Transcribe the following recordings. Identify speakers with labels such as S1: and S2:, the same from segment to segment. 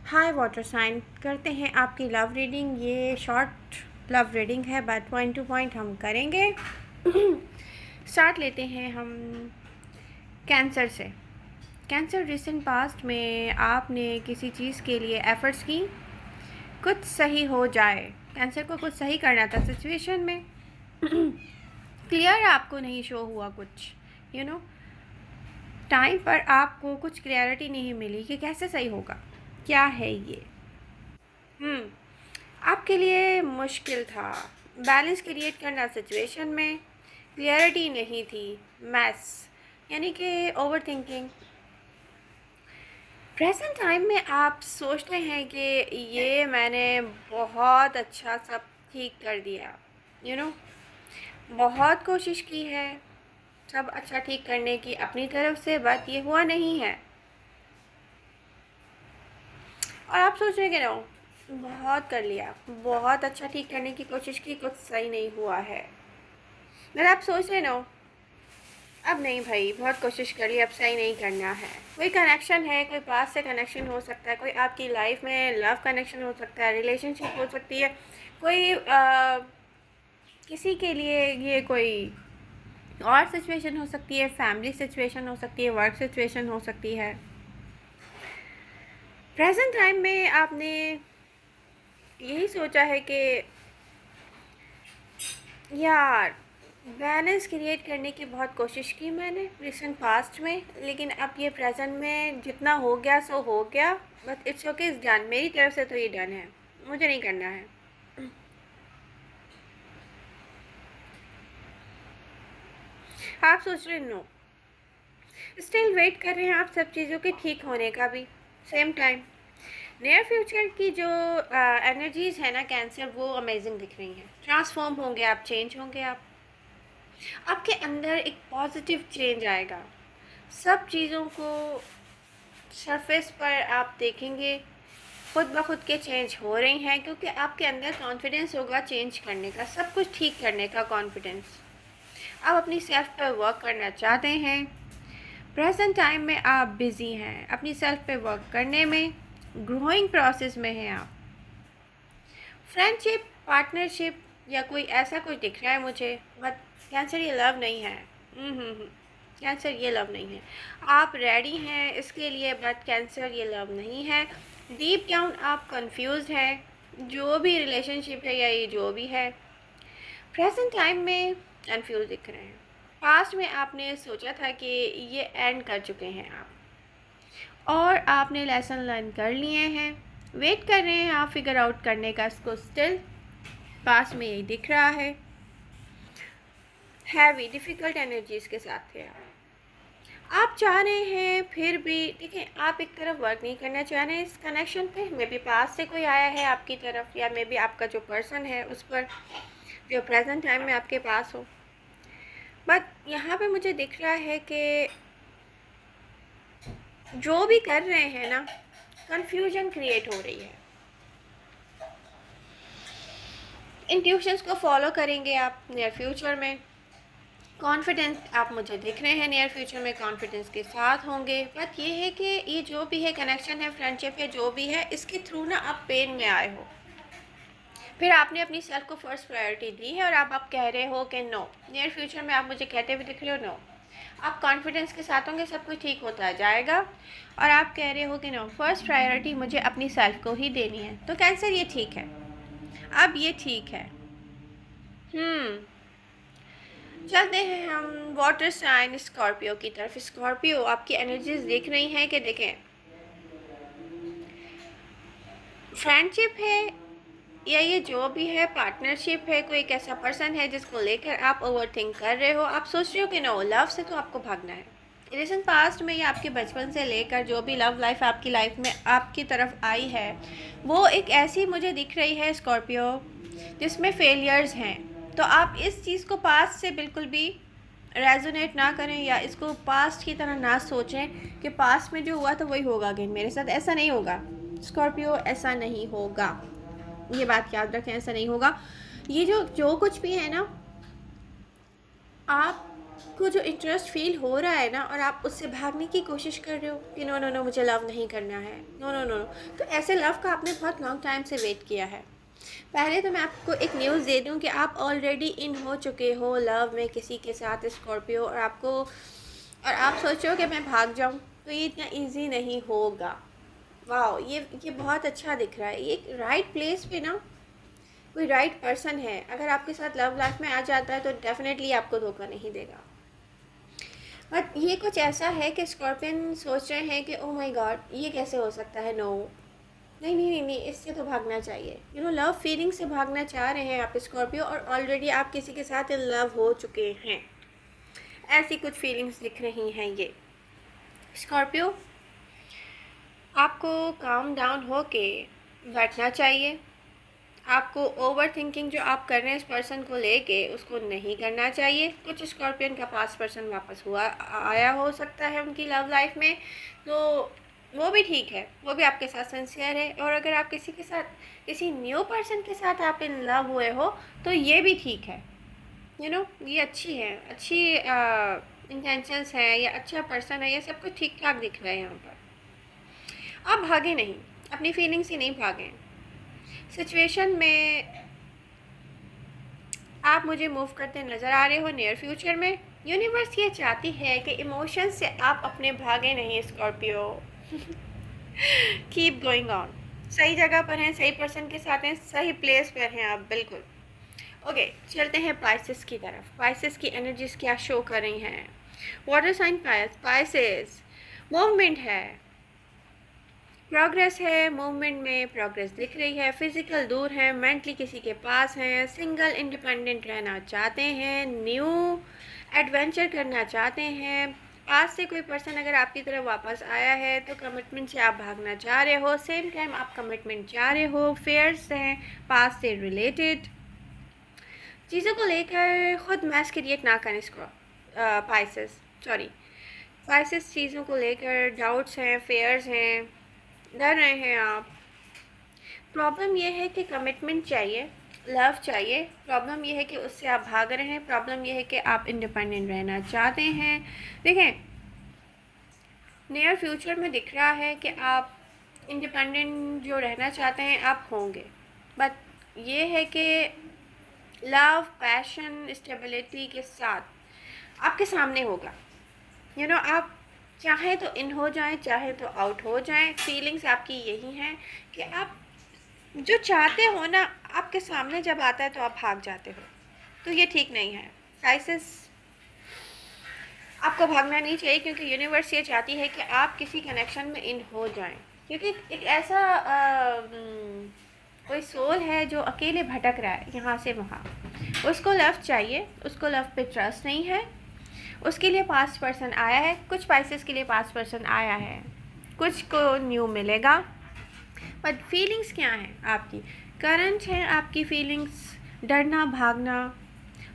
S1: हाय water sign, करते हैं आपकी लव रीडिंग। ये शॉर्ट लव रीडिंग है, बट पॉइंट टू पॉइंट हम करेंगे। स्टार्ट लेते हैं हम कैंसर से। कैंसर, रिसेंट पास्ट में आपने किसी चीज़ के लिए एफर्ट्स की, कुछ सही हो जाए। कैंसर को कुछ सही करना था सिचुएशन में। क्लियर आपको नहीं शो हुआ कुछ, टाइम पर आपको कुछ क्लियरिटी नहीं मिली कि कैसे सही होगा, क्या है ये। आपके लिए मुश्किल था बैलेंस क्रिएट करना सिचुएशन में। क्लियरिटी नहीं थी, मैस, यानी कि ओवर थिंकिंग। प्रेजेंट टाइम में आप सोचते हैं कि ये मैंने बहुत अच्छा सब ठीक कर दिया, यू नो बहुत कोशिश की है सब अच्छा ठीक करने की अपनी तरफ से, बट ये हुआ नहीं है। और आप सोच रहे कि नो, बहुत कर लिया, बहुत अच्छा ठीक करने की कोशिश की, कुछ सही नहीं हुआ है। अगर आप सोच रहे नो, अब नहीं भाई, बहुत कोशिश कर ली, अब सही नहीं करना है। कोई कनेक्शन है, कोई पास से कनेक्शन हो सकता है, कोई आपकी लाइफ में लव कनेक्शन हो सकता है, रिलेशनशिप हो सकती है, कोई किसी के लिए ये कोई और सिचुएशन हो सकती है, फैमिली सिचुएशन हो सकती है, वर्क सिचुएशन हो सकती है। प्रेजेंट टाइम में आपने यही सोचा है कि यार बैलेंस क्रिएट करने की बहुत कोशिश की मैंने रिसेंट पास्ट में, लेकिन अब ये प्रेजेंट में जितना हो गया सो हो गया, but it's okay, it's done. मेरी तरफ से तो ये डन है, मुझे नहीं करना है। आप सोच रहे नो, स्टिल वेट कर रहे हैं आप सब चीज़ों के ठीक होने का भी। सेम टाइम नियर फ्यूचर की जो एनर्जीज़ है ना कैंसर, वो अमेजिंग दिख रही हैं। ट्रांसफॉर्म होंगे आप, चेंज होंगे आप, आपके अंदर एक पॉजिटिव चेंज आएगा। सब चीज़ों को सरफेस पर आप देखेंगे खुद ब खुद के चेंज हो रही हैं, क्योंकि आपके अंदर कॉन्फिडेंस होगा चेंज करने का, सब कुछ ठीक करने का कॉन्फिडेंस। आप अपनी सेल्फ पर वर्क करना चाहते हैं। प्रेजेंट टाइम में आप बिज़ी हैं अपनी सेल्फ पे वर्क करने में, ग्रोइंग प्रोसेस में हैं आप। फ्रेंडशिप, पार्टनरशिप या कोई ऐसा कुछ दिख रहा है मुझे, बट कैंसर ये लव नहीं है। कैंसर ये लव नहीं है। आप रेडी हैं इसके लिए, बट कैंसर ये लव नहीं है। डीप डाउन आप कंफ्यूज हैं, जो भी रिलेशनशिप है या ये जो भी है, प्रेजेंट टाइम में कंफ्यूज दिख रहे हैं। पास्ट में आपने सोचा था कि ये एंड कर चुके हैं आप, और आपने लेसन लर्न कर लिए हैं। वेट कर रहे हैं आप फिगर आउट करने का इसको। स्टिल पास्ट में यही दिख रहा है, हैवी डिफ़िकल्ट एनर्जीज़ के साथ थे आप चाह रहे हैं, फिर भी देखें, आप एक तरफ वर्क नहीं करना चाह रहे हैं इस कनेक्शन पे। मे बी पास से कोई आया है आपकी तरफ, या मे बी आपका जो पर्सन है उस पर, जो प्रेजेंट टाइम में आपके पास हो। बट यहाँ पे मुझे दिख रहा है कि जो भी कर रहे हैं ना, कंफ्यूजन क्रिएट हो रही है। इंट्यूशंस को फॉलो करेंगे आप नियर फ्यूचर में। कॉन्फिडेंस आप मुझे दिख रहे हैं नियर फ्यूचर में कॉन्फिडेंस के साथ होंगे। बात ये है कि ये जो भी है कनेक्शन है, फ्रेंडशिप है, जो भी है, इसके थ्रू ना आप पेन में आए हो, फिर आपने अपनी सेल्फ को फर्स्ट प्रायोरिटी दी है, और आप कह रहे हो कि नो। नियर फ्यूचर में आप मुझे कहते हुए दिख रहे हो नो, आप कॉन्फिडेंस के साथ होंगे, सब कुछ ठीक होता जाएगा, और आप कह रहे हो कि नो, फर्स्ट प्रायोरिटी मुझे अपनी सेल्फ को ही देनी है। तो कैंसर ये ठीक है, अब ये ठीक है। चलते हैं हम वाटर साइन स्कॉर्पियो की तरफ। स्कॉर्पियो, आपकी एनर्जीज दिख रही हैं कि देखें, फ्रेंडशिप है या ये जो भी है पार्टनरशिप है, कोई एक ऐसा पर्सन है जिसको लेकर आप ओवर थिंक कर रहे हो। आप सोच रहे हो कि नो, लव से तो आपको भागना है। रिसेंट पास्ट में या आपके बचपन से लेकर जो भी लव लाइफ आपकी लाइफ में आपकी तरफ आई है, वो एक ऐसी मुझे दिख रही है स्कॉर्पियो जिसमें फेलियर्स हैं। तो आप इस चीज़ को पास्ट से बिल्कुल भी रेजोनेट ना करें, या इसको पास्ट की तरह ना सोचें कि पास्ट में जो हुआ था वही होगा अगेन मेरे साथ। ऐसा नहीं होगा स्कॉर्पियो, ऐसा नहीं होगा। ये बात याद रखें, ऐसा नहीं होगा। ये जो जो कुछ भी है ना, आप को जो इंटरेस्ट फील हो रहा है ना, और आप उससे भागने की कोशिश कर रहे हो कि नो नो नो, मुझे लव नहीं करना है, नो नो नो नो, तो ऐसे लव का आपने बहुत लॉन्ग टाइम से वेट किया है। पहले तो मैं आपको एक न्यूज़ दे दूं कि आप ऑलरेडी इन हो चुके हो लव में किसी के साथ, स्कॉर्पियो, और आप सोचो कि मैं भाग जाऊं, तो ये इतना इजी नहीं होगा। वाह, ये बहुत अच्छा दिख रहा है। ये राइट प्लेस पे ना कोई राइट पर्सन है, अगर आपके साथ लव लाइफ में आ जाता है तो डेफिनेटली आपको धोखा नहीं देगा। बट ये कुछ ऐसा है कि स्कॉर्पियन सोच रहे हैं कि ओह माय गॉड, ये कैसे हो सकता है, नो, नहीं नहीं नहीं नहीं, इससे तो भागना चाहिए। लव फीलिंग से भागना चाह रहे हैं आप स्कॉर्पियो, और ऑलरेडी आप किसी के साथ इन लव हो चुके हैं। ऐसी कुछ फीलिंग्स दिख रही हैं ये स्कॉर्पियो। आपको काम डाउन होके बैठना चाहिए। आपको ओवर थिंकिंग जो आप कर रहे हैं इस पर्सन को लेके, उसको नहीं करना चाहिए। कुछ स्कॉर्पियन का पास पर्सन वापस हुआ आया हो सकता है उनकी लव लाइफ में, तो वो भी ठीक है, वो भी आपके साथ सिंसियर है। और अगर आप किसी के साथ, किसी न्यू पर्सन के साथ आप इन लव हुए हो, तो ये भी ठीक है। ये अच्छी है, अच्छी इंटेंशंस हैं, या अच्छा पर्सन है, ये सब कुछ ठीक ठाक दिख रहा है यहाँ पर। आप भागे नहीं, अपनी फीलिंग से नहीं भागें। सिचुएशन में आप मुझे मूव करते नज़र आ रहे हो नियर फ्यूचर में। यूनिवर्स ये चाहती है कि इमोशंस से आप अपने भागे नहीं स्कॉर्पियो। कीप गोइंग ऑन, सही जगह पर हैं, सही पर्सन के साथ हैं, सही प्लेस पर हैं आप, बिल्कुल। ओके, चलते हैं पाइसेस की तरफ। पाइसेस की एनर्जीज क्या शो कर रही हैं? वाटर साइन पाइसेस, मूवमेंट है, प्रोग्रेस है, मूवमेंट में प्रोग्रेस दिख रही है। फिजिकल दूर है, मेंटली किसी के पास हैं, सिंगल इंडिपेंडेंट रहना चाहते हैं, न्यू एडवेंचर करना चाहते हैं। पास से कोई पर्सन अगर आपकी तरफ वापस आया है तो कमिटमेंट से आप भागना चाह रहे हो, सेम टाइम आप कमिटमेंट चाह रहे हो। फेयर्स हैं पास से रिलेटेड, चीज़ों को लेकर खुद मैस क्रिएट ना करें इसको। पाइसेस चीज़ों को लेकर डाउट्स हैं, फेयर्स हैं, डर रहे हैं आप। प्रॉब्लम ये है कि कमिटमेंट चाहिए, लव चाहिए। प्रॉब्लम ये है कि उससे आप भाग रहे हैं। प्रॉब्लम ये है कि आप इंडिपेंडेंट रहना चाहते हैं। देखें, नियर फ्यूचर में दिख रहा है कि आप इंडिपेंडेंट जो रहना चाहते हैं आप होंगे, बट ये है कि लव, पैशन, स्टेबिलिटी के साथ आपके सामने होगा। आप चाहे तो इन हो जाएं, चाहे तो आउट हो जाएं। फीलिंग्स आपकी यही हैं कि आप जो चाहते हो ना, आपके सामने जब आता है तो आप भाग जाते हो, तो ये ठीक नहीं है। क्राइसिस, आपको भागना नहीं चाहिए, क्योंकि यूनिवर्स ये चाहती है कि आप किसी कनेक्शन में इन हो जाएं। क्योंकि एक ऐसा कोई सोल है जो अकेले भटक रहा है यहाँ से वहाँ, उसको लव चाहिए, उसको लव पे ट्रस्ट नहीं है। उसके लिए पास्ट पर्सन आया है, कुछ पाइसेस के लिए पास्ट पर्सन आया है, कुछ को न्यू मिलेगा। बट फीलिंग्स क्या हैं आपकी? करंट है आपकी फीलिंग्स, डरना, भागना,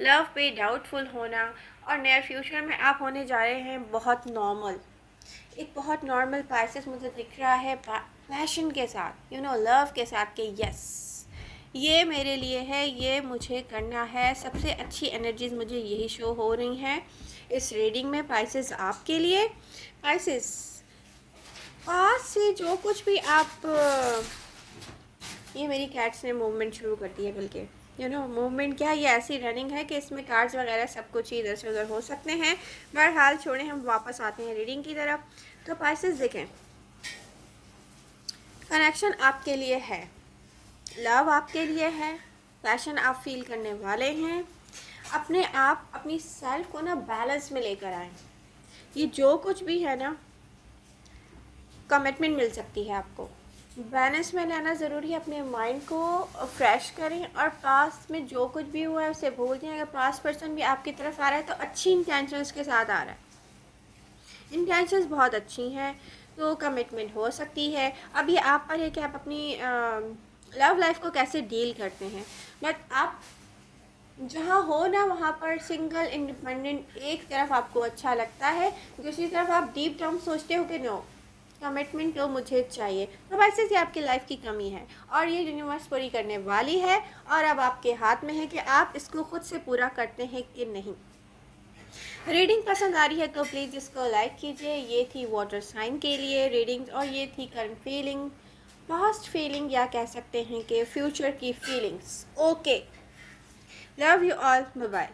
S1: लव पे डाउटफुल होना, और नियर फ्यूचर में आप होने जा रहे हैं बहुत नॉर्मल। एक बहुत नॉर्मल पाइसेस मुझे दिख रहा है, पैशन के साथ, लव के साथ, कि यस, ये मेरे लिए है, ये मुझे करना है। सबसे अच्छी एनर्जीज मुझे यही शो हो रही हैं इस रीडिंग में। पाइसेस आपके लिए, पाइसेस पास से जो कुछ भी आप, ये मेरी कैट्स ने मूवमेंट शुरू कर दी है, बल्कि मूवमेंट क्या है, ये ऐसी रनिंग है कि इसमें कार्ड्स वगैरह सब कुछ ही इधर से उधर हो सकते हैं। बहरहाल छोड़ें, हम वापस आते हैं रीडिंग की तरफ। तो पाइसेस देखें, कनेक्शन आपके लिए है, लव आपके लिए है, पैशन आप फील करने वाले हैं। अपने आप, अपनी सेल्फ को ना बैलेंस में लेकर आएँ। ये जो कुछ भी है ना, कमिटमेंट मिल सकती है आपको, बैलेंस में लाना ज़रूरी है। अपने माइंड को फ्रेश करें, और पास्ट में जो कुछ भी हुआ है उसे भूल जाएं। अगर पास्ट पर्सन भी आपकी तरफ आ रहा है तो अच्छी इंटेंशंस के साथ आ रहा है, इंटेंशंस बहुत अच्छी हैं, तो कमिटमेंट हो सकती है। अब ये आप पर है कि आप अपनी लव लाइफ को कैसे डील करते हैं। बट आप जहाँ हो ना, वहाँ पर सिंगल इंडिपेंडेंट एक तरफ आपको अच्छा लगता है, दूसरी तरफ आप डीप डाउन सोचते हो कि नो, कमिटमेंट तो मुझे चाहिए। तो वैसे ही आपकी लाइफ की कमी है, और ये यूनिवर्स पूरी करने वाली है, और अब आपके हाथ में है कि आप इसको खुद से पूरा करते हैं कि नहीं। रीडिंग पसंद आ रही है तो प्लीज़ इसको लाइक कीजिए। ये थी वाटर साइन के लिए रीडिंग और ये थी करंट फीलिंग, पास्ट फीलिंग या कह सकते हैं कि फ्यूचर की feelings. Okay, love you all, bye bye.